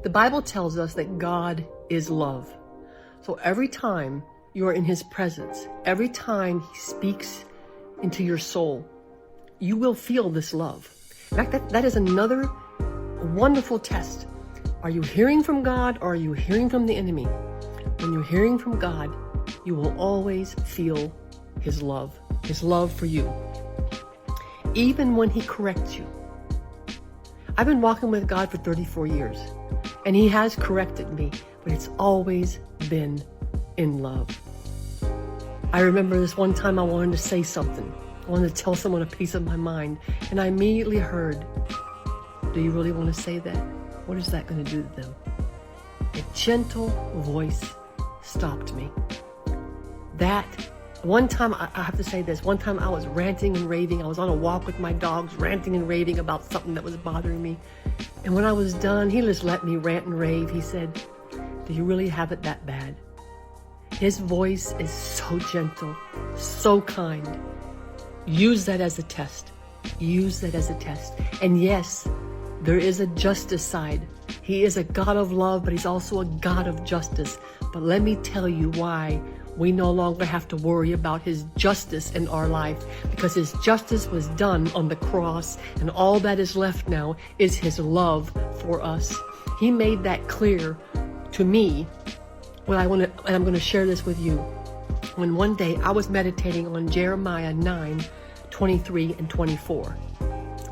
The Bible tells us that God is love. So every time you are in his presence, every time he speaks into your soul, you will feel this love. In fact, that is another wonderful test. Are you hearing from God or are you hearing from the enemy? When you're hearing from God, you will always feel his love for you. Even when he corrects you. I've been walking with God for 34 years, and he has corrected me, but it's always been in love. I remember this one time I wanted to say something. I wanted to tell someone a piece of my mind, and I immediately heard, do you really want to say that? What is that going to do to them? A gentle voice stopped me. That one time, I have to say this, one time I was ranting and raving. I was on a walk with my dogs, ranting and raving about something that was bothering me. And when I was done, he just let me rant and rave. He said, do you really have it that bad? His voice is so gentle, so kind. Use that as a test. Use that as a test. And yes, there is a justice side. He is a God of love, but he's also a God of justice. But let me tell you why we no longer have to worry about his justice in our life, because his justice was done on the cross, and all that is left now is his love for us. He made that clear to me. Well, and I'm going to share this with you. When one day I was meditating on Jeremiah 9:23 and 24.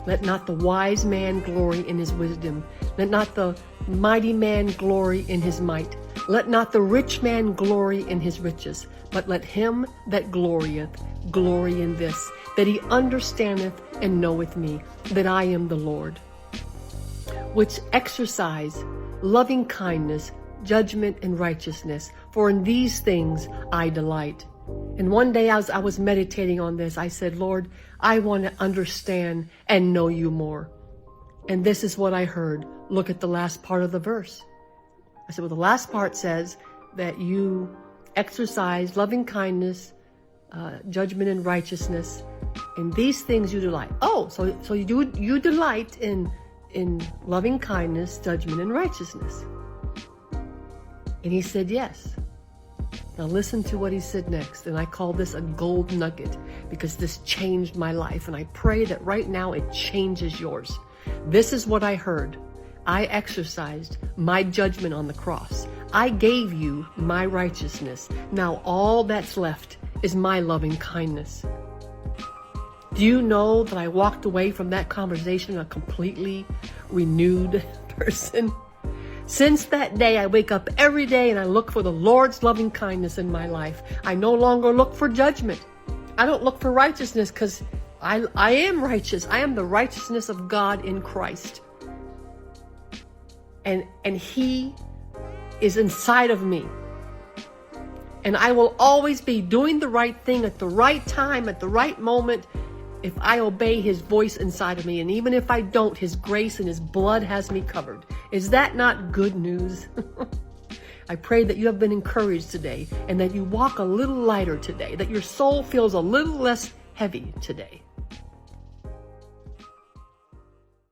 Let not the wise man glory in his wisdom. Let not the mighty man glory in his might. Let not the rich man glory in his riches, but let him that glorieth glory in this, that he understandeth and knoweth me, that I am the Lord, which exercise loving kindness, judgment, and righteousness, for in these things I delight. And one day as I was meditating on this, I said, Lord, I want to understand and know you more. And this is what I heard. Look at the last part of the verse. I said, well, the last part says that you exercise loving kindness, judgment, and righteousness. And these things you delight. Oh, so you delight in loving kindness, judgment, and righteousness. And he said, yes. Now listen to what he said next. And I call this a gold nugget because this changed my life. And I pray that right now it changes yours. This is what I heard. I exercised my judgment on the cross. I gave you my righteousness. Now all that's left is my loving kindness. Do you know that I walked away from that conversation a completely renewed person? Since that day, I wake up every day and I look for the Lord's loving kindness in my life. I no longer look for judgment. I don't look for righteousness because I am righteous. I am the righteousness of God in Christ. And he is inside of me. And I will always be doing the right thing at the right time, at the right moment, if I obey his voice inside of me. And even if I don't, his grace and his blood has me covered. Is that not good news? I pray that you have been encouraged today and that you walk a little lighter today, that your soul feels a little less heavy today.